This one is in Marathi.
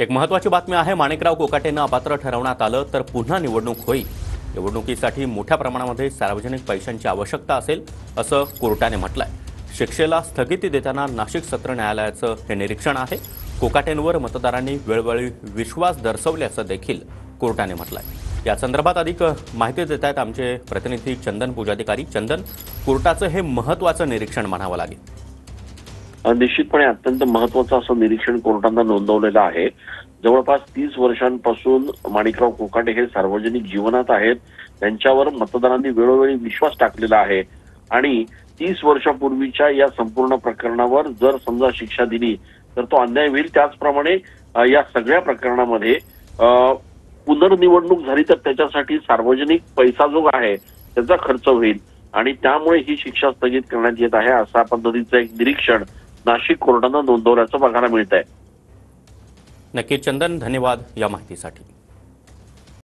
एक महत्त्वाची बातमी आहे। माणिकराव कोकाटेंना अपात्र ठरवण्यात आलं तर पुन्हा निवडणूक होईल। निवडणुकीसाठी मोठ्या प्रमाणामध्ये सार्वजनिक पैशांची आवश्यकता असेल असं कोर्टाने म्हटलंय। शिक्षेला स्थगिती देताना नाशिक सत्र न्यायालयाचं हे निरीक्षण आहे। कोकाटेंवर मतदारांनी वेळोवेळी विश्वास दर्शवल्याचं देखील कोर्टाने म्हटलंय। या संदर्भात अधिक माहिती देत आहेत आमचे प्रतिनिधी चंदन पूजाधिकारी। चंदन, कोर्टाचं हे महत्त्वाचं निरीक्षण म्हणावं लागेल। निश्चितपणे अत्यंत महत्त्वाचं असं निरीक्षण कोर्टानं नोंदवलेलं आहे। जवळपास 30 वर्षांपासून माणिकराव कोकाटे हे सार्वजनिक जीवनात आहेत। त्यांच्यावर मतदारांनी वेळोवेळी विश्वास टाकलेला आहे आणि 30 वर्षापूर्वीच्या या संपूर्ण प्रकरणावर जर समजा शिक्षा दिली तर तो अन्याय होईल। त्याचप्रमाणे या सगळ्या प्रकरणामध्ये पुनर्निवडणूक झाली तर त्याच्यासाठी सार्वजनिक पैसा जो आहे त्याचा खर्च होईल आणि त्यामुळे ही शिक्षा स्थगित करण्यात येत आहे, अशा पद्धतीचं एक निरीक्षण नाशिक कोर्टानं नोंदवल्याचं बघायला मिळत आहे। नक्की चंदन, धन्यवाद या माहितीसाठी।